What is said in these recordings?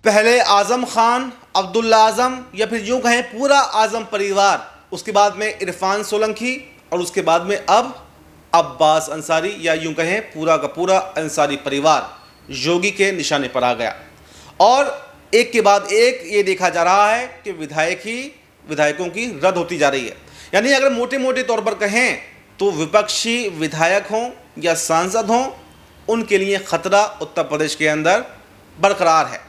पहले आज़म खान, अब्दुल्ला आज़म या फिर यूँ कहें पूरा आज़म परिवार, उसके बाद में इरफान सोलंकी और उसके बाद में अब अब्बास अंसारी या यूँ कहें पूरा का पूरा अंसारी परिवार योगी के निशाने पर आ गया। और एक के बाद एक ये देखा जा रहा है कि विधायकों की रद्द होती जा रही है। यानी अगर मोटे मोटे तौर पर कहें तो विपक्षी विधायक हों या सांसद हों, उनके लिए खतरा उत्तर प्रदेश के अंदर बरकरार है।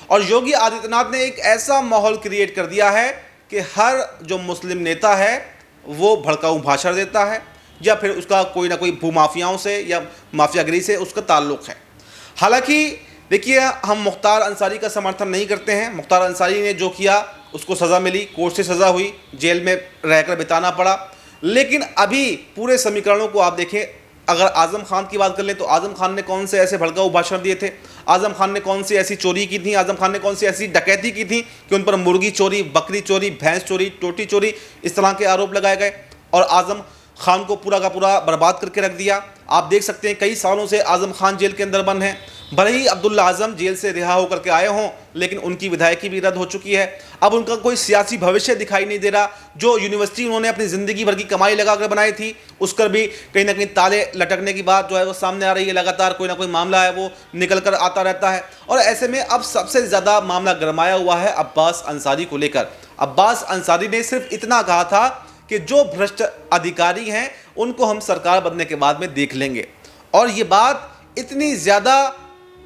और योगी आदित्यनाथ ने एक ऐसा माहौल क्रिएट कर दिया है कि हर जो मुस्लिम नेता है वो भड़काऊ भाषण देता है या फिर उसका कोई ना कोई भूमाफियाओं से या माफियागिरी से उसका ताल्लुक़ है। हालांकि देखिए, हम मुख्तार अंसारी का समर्थन नहीं करते हैं। मुख्तार अंसारी ने जो किया उसको सज़ा मिली, कोर्ट से सज़ा हुई, जेल में रहकर बिताना पड़ा। लेकिन अभी पूरे समीकरणों को आप देखें, अगर आज़म खान की बात कर लें तो आज़म खान ने कौन से ऐसे भड़काऊ भाषण दिए थे, आज़म खान ने कौन सी ऐसी चोरी की थी, आज़म खान ने कौन सी ऐसी डकैती की थी कि उन पर मुर्गी चोरी, बकरी चोरी, भैंस चोरी, टोटी चोरी, इस तरह के आरोप लगाए गए और आज़म खान को पूरा का पूरा बर्बाद करके रख दिया। आप देख सकते हैं कई सालों से आज़म खान जेल के अंदर बंद हैं। भले ही अब्दुल्ला आज़म जेल से रिहा होकर के आए हों, लेकिन उनकी विधायकी भी रद्द हो चुकी है। अब उनका कोई सियासी भविष्य दिखाई नहीं दे रहा। जो यूनिवर्सिटी उन्होंने अपनी ज़िंदगी भर की कमाई लगाकर बनाई थी, उस पर भी कहीं ना कहीं ताले लटकने की बात जो है वो सामने आ रही है। लगातार कोई ना कोई मामला है वो निकल कर आता रहता है। और ऐसे में अब सबसे ज़्यादा मामला गरमाया हुआ है अब्बास अंसारी को लेकर। अब्बास अंसारी ने सिर्फ इतना कहा था कि जो भ्रष्ट अधिकारी हैं उनको हम सरकार बनने के बाद में देख लेंगे। और ये बात इतनी ज़्यादा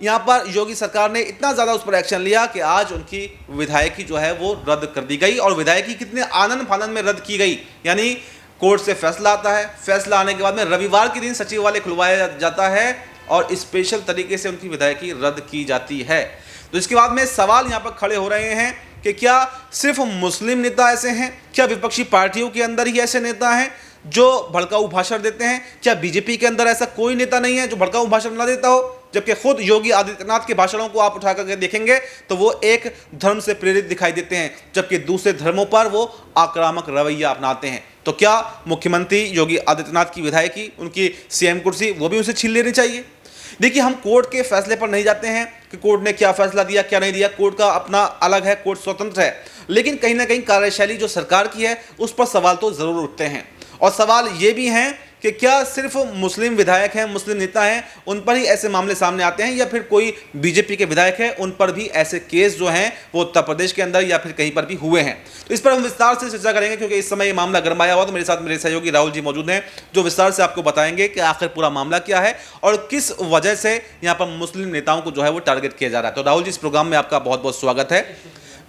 यहाँ पर योगी सरकार ने इतना ज़्यादा उस पर एक्शन लिया कि आज उनकी विधायकी जो है वो रद्द कर दी गई। और विधायकी कितने आनन फानन में रद्द की गई, यानी कोर्ट से फैसला आता है, फैसला आने के बाद में रविवार के दिन सचिवालय खुलवाया जाता है और स्पेशल तरीके से उनकी विधायकी रद्द की जाती है। तो इसके बाद में सवाल यहाँ पर खड़े हो रहे हैं कि क्या सिर्फ मुस्लिम नेता ऐसे हैं, क्या विपक्षी पार्टियों के अंदर ही ऐसे नेता हैं जो भड़काऊ भाषण देते हैं? क्या बीजेपी के अंदर ऐसा कोई नेता नहीं है जो भड़काऊ भाषण ना देता हो? जबकि खुद योगी आदित्यनाथ के भाषणों को आप उठा करके देखेंगे तो वो एक धर्म से प्रेरित दिखाई देते हैं, जबकि दूसरे धर्मों पर वो आक्रामक रवैया अपनाते हैं। तो क्या मुख्यमंत्री योगी आदित्यनाथ की विधायकी, उनकी सीएम कुर्सी, वो भी उनसे छीन लेनी चाहिए? देखिए, हम कोर्ट के फैसले पर नहीं जाते हैं कि कोर्ट ने क्या फैसला दिया क्या नहीं दिया। कोर्ट का अपना अलग है, कोर्ट स्वतंत्र है। लेकिन कहीं ना कहीं कार्यशैली जो सरकार की है उस पर सवाल तो ज़रूर उठते हैं। और सवाल ये भी हैं कि क्या सिर्फ मुस्लिम विधायक हैं, मुस्लिम नेता हैं, उन पर ही ऐसे मामले सामने आते हैं या फिर कोई बीजेपी के विधायक हैं उन पर भी ऐसे केस जो हैं वो उत्तर प्रदेश के अंदर या फिर कहीं पर भी हुए हैं? तो इस पर हम विस्तार से चर्चा करेंगे, क्योंकि इस समय ये मामला गरमाया हुआ। तो मेरे साथ मेरे सहयोगी राहुल जी मौजूद हैं जो विस्तार से आपको बताएंगे कि आखिर पूरा मामला क्या है और किस वजह से यहाँ पर मुस्लिम नेताओं को जो है वो टारगेट किया जा रहा है। तो राहुल जी, इस प्रोग्राम में आपका बहुत बहुत स्वागत है।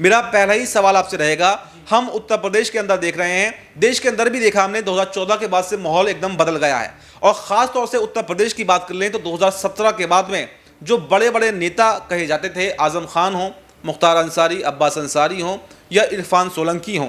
मेरा पहला ही सवाल आपसे रहेगा, हम उत्तर प्रदेश के अंदर देख रहे हैं, देश के अंदर भी देखा हमने, 2014 के बाद से माहौल एकदम बदल गया है। और ख़ास तौर से उत्तर प्रदेश की बात कर लें तो 2017 के बाद में जो बड़े बड़े नेता कहे जाते थे, आज़म खान हों, मुख्तार अंसारी, अब्बास अंसारी हों या इरफान सोलंकी हों,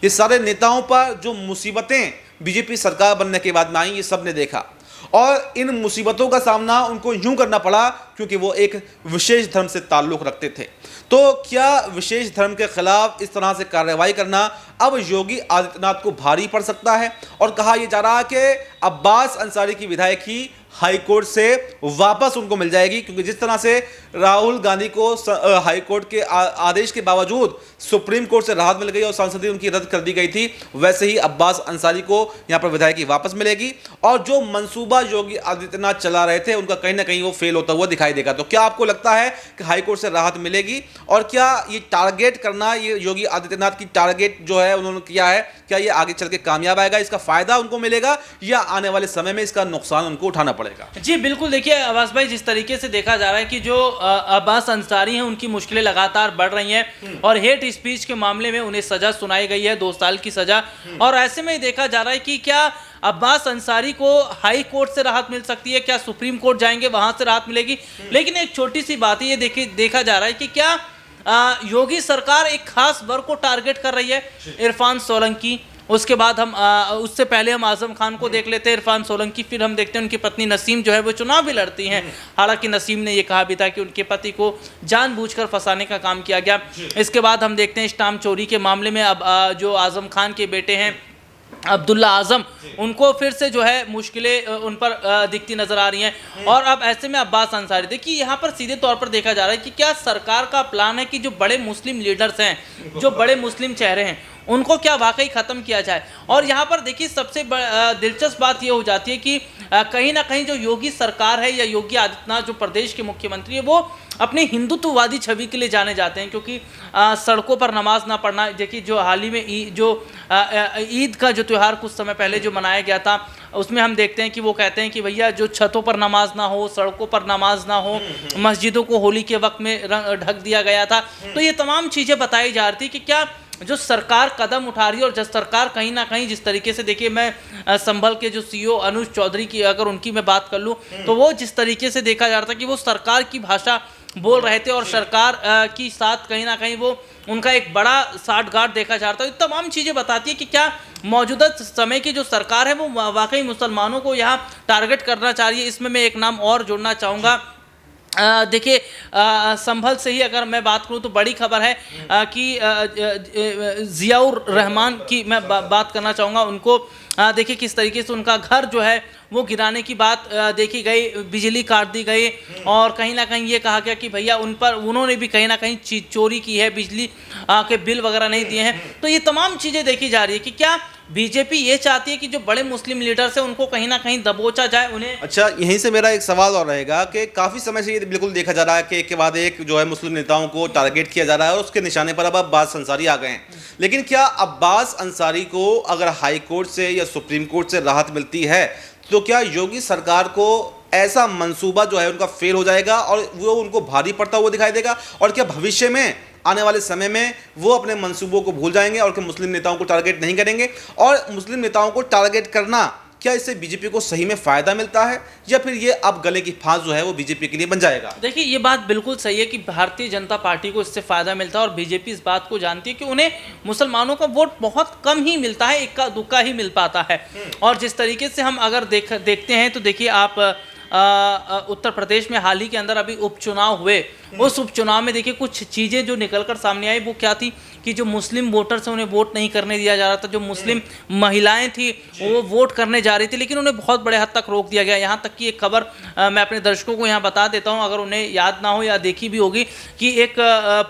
ये सारे नेताओं पर जो मुसीबतें बीजेपी सरकार बनने के बाद में आई, ये सब ने देखा। और इन मुसीबतों का सामना उनको यूं करना पड़ा क्योंकि वो एक विशेष धर्म से ताल्लुक़ रखते थे। तो क्या विशेष धर्म के खिलाफ इस तरह से कार्रवाई करना अब योगी आदित्यनाथ को भारी पड़ सकता है? और कहा यह जा रहा है कि अब्बास अंसारी की विधायकी हाई कोर्ट से वापस उनको मिल जाएगी, क्योंकि जिस तरह से राहुल गांधी को हाई कोर्ट के आदेश के बावजूद सुप्रीम कोर्ट से राहत मिल गई और सांसदी उनकी रद्द कर दी गई थी, वैसे ही अब्बास अंसारी को यहाँ पर विधायकी वापस मिलेगी। और जो मंसूबा योगी आदित्यनाथ चला रहे थे उनका कहीं ना कहीं वो फेल होता हुआ दिखाई देगा। तो क्या आपको लगता है कि हाई कोर्ट से राहत मिलेगी? और क्या ये टारगेट करना, ये योगी आदित्यनाथ की टारगेट जो है उन्होंने किया है, क्या ये आगे चल के कामयाब आएगा? इसका फायदा उनको मिलेगा या आने वाले समय में इसका नुकसान उनको उठाना पड़ेगा? जी बिल्कुल, देखिए अब्बास भाई, जिस तरीके से देखा जा रहा है कि जो अब्बास अंसारी हैं उनकी मुश्किलें लगातार बढ़ रही हैं और हेट स्पीच के मामले में उन्हें सजा सुनाई गई है, 2 साल की सजा। और ऐसे में देखा जा रहा है कि क्या अब्बास अंसारी को हाई कोर्ट से राहत मिल सकती है, क्या सुप्रीम कोर्ट जाएंगे वहां से राहत मिलेगी? लेकिन एक छोटी सी बात है, ये देखा जा रहा है कि क्या योगी सरकार एक खास वर्ग को टारगेट कर रही है, इरफान सोलंकी। उसके बाद हम उससे पहले हम आज़म खान को देख लेते हैं, इरफान सोलंकी, फिर हम देखते हैं उनकी पत्नी नसीम जो है वो चुनाव भी लड़ती हैं। हालांकि नसीम ने ये कहा भी था कि उनके पति को जानबूझकर फंसाने का काम किया गया। इसके बाद हम देखते हैं स्टाम्प चोरी के मामले में अब जो आज़म खान के बेटे हैं अब्दुल्ला आजम, उनको फिर से जो है मुश्किलें उन पर दिखती नजर आ रही हैं। और अब ऐसे में अब्बास अंसारी, देखिए यहाँ पर सीधे तौर पर देखा जा रहा है कि क्या सरकार का प्लान है कि जो बड़े मुस्लिम लीडर्स हैं, जो बड़े मुस्लिम चेहरे हैं, उनको क्या वाकई ख़त्म किया जाए। और यहाँ पर देखिए सबसे दिलचस्प बात ये हो जाती है कि कहीं ना कहीं जो योगी सरकार है या योगी आदित्यनाथ जो प्रदेश के मुख्यमंत्री है, वो अपनी हिंदुत्ववादी छवि के लिए जाने जाते हैं, क्योंकि सड़कों पर नमाज ना पढ़ना। देखिए जो हाल ही में ईद का जो त्यौहार कुछ समय पहले जो मनाया गया था, उसमें हम देखते हैं कि वो कहते हैं कि भैया जो छतों पर नमाज ना हो, सड़कों पर नमाज ना हो, मस्जिदों को होली के वक्त में ढक दिया गया था। तो ये तमाम चीज़ें बताई जा रही थी कि क्या जो सरकार कदम उठा रही है, और जब सरकार कहीं ना कहीं जिस तरीके से, देखिए मैं संभल के जो सीईओ अनुज चौधरी की अगर उनकी मैं बात कर लूँ, तो वो जिस तरीके से देखा जा रहा था कि वो सरकार की भाषा बोल रहे थे और सरकार की साथ कहीं ना कहीं वो उनका एक बड़ा साठगांठ देखा जा रहा था। तो तमाम चीज़ें बताती है कि क्या मौजूदा समय की जो सरकार है वो वाकई मुसलमानों को यहाँ टारगेट करना चाह रही है। इसमें मैं एक नाम और जोड़ना चाहूँगा। देखिए संभल से ही अगर मैं बात करूं तो बड़ी खबर है कि ज़ियाउर रहमान की मैं बात करना चाहूँगा। उनको देखिए किस तरीके से उनका घर जो है वो गिराने की बात देखी गई, बिजली काट दी गई, और कहीं ना कहीं ये कहा गया कि भैया उन्होंने भी कहीं ना कहीं चोरी की है, बिजली के बिल वगैरह नहीं दिए हैं। तो ये तमाम चीज़ें देखी जा रही है कि क्या बीजेपी ये चाहती है कि जो बड़े मुस्लिम लीडर्स हैं उनको कहीं ना कहीं दबोचा जाए उन्हें। अच्छा, यहीं से मेरा एक सवाल और रहेगा कि काफ़ी समय से ये बिल्कुल देखा जा रहा है कि एक के बाद एक जो है मुस्लिम नेताओं को टारगेट किया जा रहा है और उसके निशाने पर अब अब्बास अंसारी आ गए हैं। लेकिन क्या अब्बास अंसारी को अगर हाई कोर्ट से या सुप्रीम कोर्ट से राहत मिलती है तो क्या योगी सरकार को ऐसा मंसूबा जो है उनका फेल हो जाएगा और वो उनको भारी पड़ता हुआ दिखाई देगा? और क्या भविष्य में आने वाले समय में वो अपने मंसूबों को भूल जाएंगे और मुस्लिम नेताओं को टारगेट नहीं करेंगे? और मुस्लिम नेताओं को टारगेट करना, क्या इससे बीजेपी को सही में फायदा मिलता है या फिर ये अब गले की फांस जो है वो बीजेपी के लिए बन जाएगा? देखिए ये बात बिल्कुल सही है कि भारतीय जनता पार्टी को इससे फायदा मिलता है और बीजेपी इस बात को जानती है कि उन्हें मुसलमानों का वोट बहुत कम ही मिलता है, इक्का दुक्का ही मिल पाता है। और जिस तरीके से हम अगर देखते हैं तो देखिए आप उत्तर प्रदेश में हाल ही के अंदर अभी उपचुनाव हुए, उस उपचुनाव में देखिए कुछ चीज़ें जो निकलकर सामने आई वो क्या थी कि जो मुस्लिम वोटर्स हैं उन्हें वोट नहीं करने दिया जा रहा था। जो मुस्लिम महिलाएं थी वो वोट करने जा रही थी, लेकिन उन्हें बहुत बड़े हद तक रोक दिया गया। यहाँ तक कि एक खबर मैं अपने दर्शकों को यहाँ बता देता हूँ, अगर उन्हें याद ना हो या देखी भी होगी, कि एक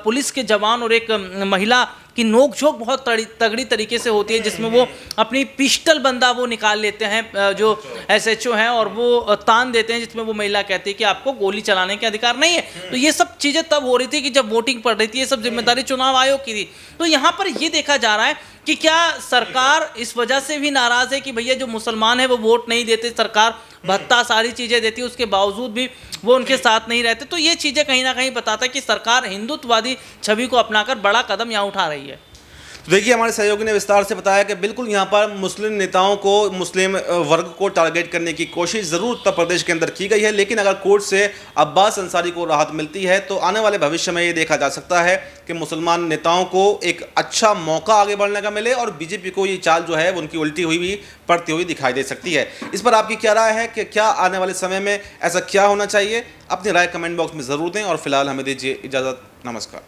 पुलिस के जवान और एक महिला की नोकझोंक बहुत तगड़ी तरीके से होती है, जिसमें वो अपनी पिस्टल बंदा वो निकाल लेते हैं जो एसएचओ हैं और वो तान देते हैं, जिसमें वो महिला कहती है कि आपको गोली चलाने के अधिकार नहीं है। तो ये सब चीज़ें तब हो रही थी कि जब वोटिंग पड़ रही थी, ये सब जिम्मेदारी चुनाव आयोग की थी। तो यहाँ पर ये देखा जा रहा है कि क्या सरकार इस वजह से भी नाराज़ है कि भैया जो मुसलमान है वो वोट नहीं देते, सरकार भत्ता सारी चीज़ें देती है, उसके बावजूद भी वो उनके साथ नहीं रहते। तो ये चीज़ें कहीं ना कहीं बताता है कि सरकार हिंदुत्ववादी छवि को अपनाकर बड़ा कदम यहाँ उठा रही है। तो देखिए हमारे सहयोगी ने विस्तार से बताया कि बिल्कुल यहाँ पर मुस्लिम नेताओं को, मुस्लिम वर्ग को टारगेट करने की कोशिश ज़रूर उत्तर प्रदेश के अंदर की गई है, लेकिन अगर कोर्ट से अब्बास अंसारी को राहत मिलती है तो आने वाले भविष्य में ये देखा जा सकता है कि मुसलमान नेताओं को एक अच्छा मौका आगे बढ़ने का मिले और बीजेपी को ये चाल जो है उनकी उल्टी हुई भी पड़ती हुई दिखाई दे सकती है। इस पर आपकी क्या राय है कि क्या आने वाले समय में ऐसा क्या होना चाहिए? अपनी राय कमेंट बॉक्स में ज़रूर दें और फिलहाल हमें दीजिए इजाज़त। नमस्कार।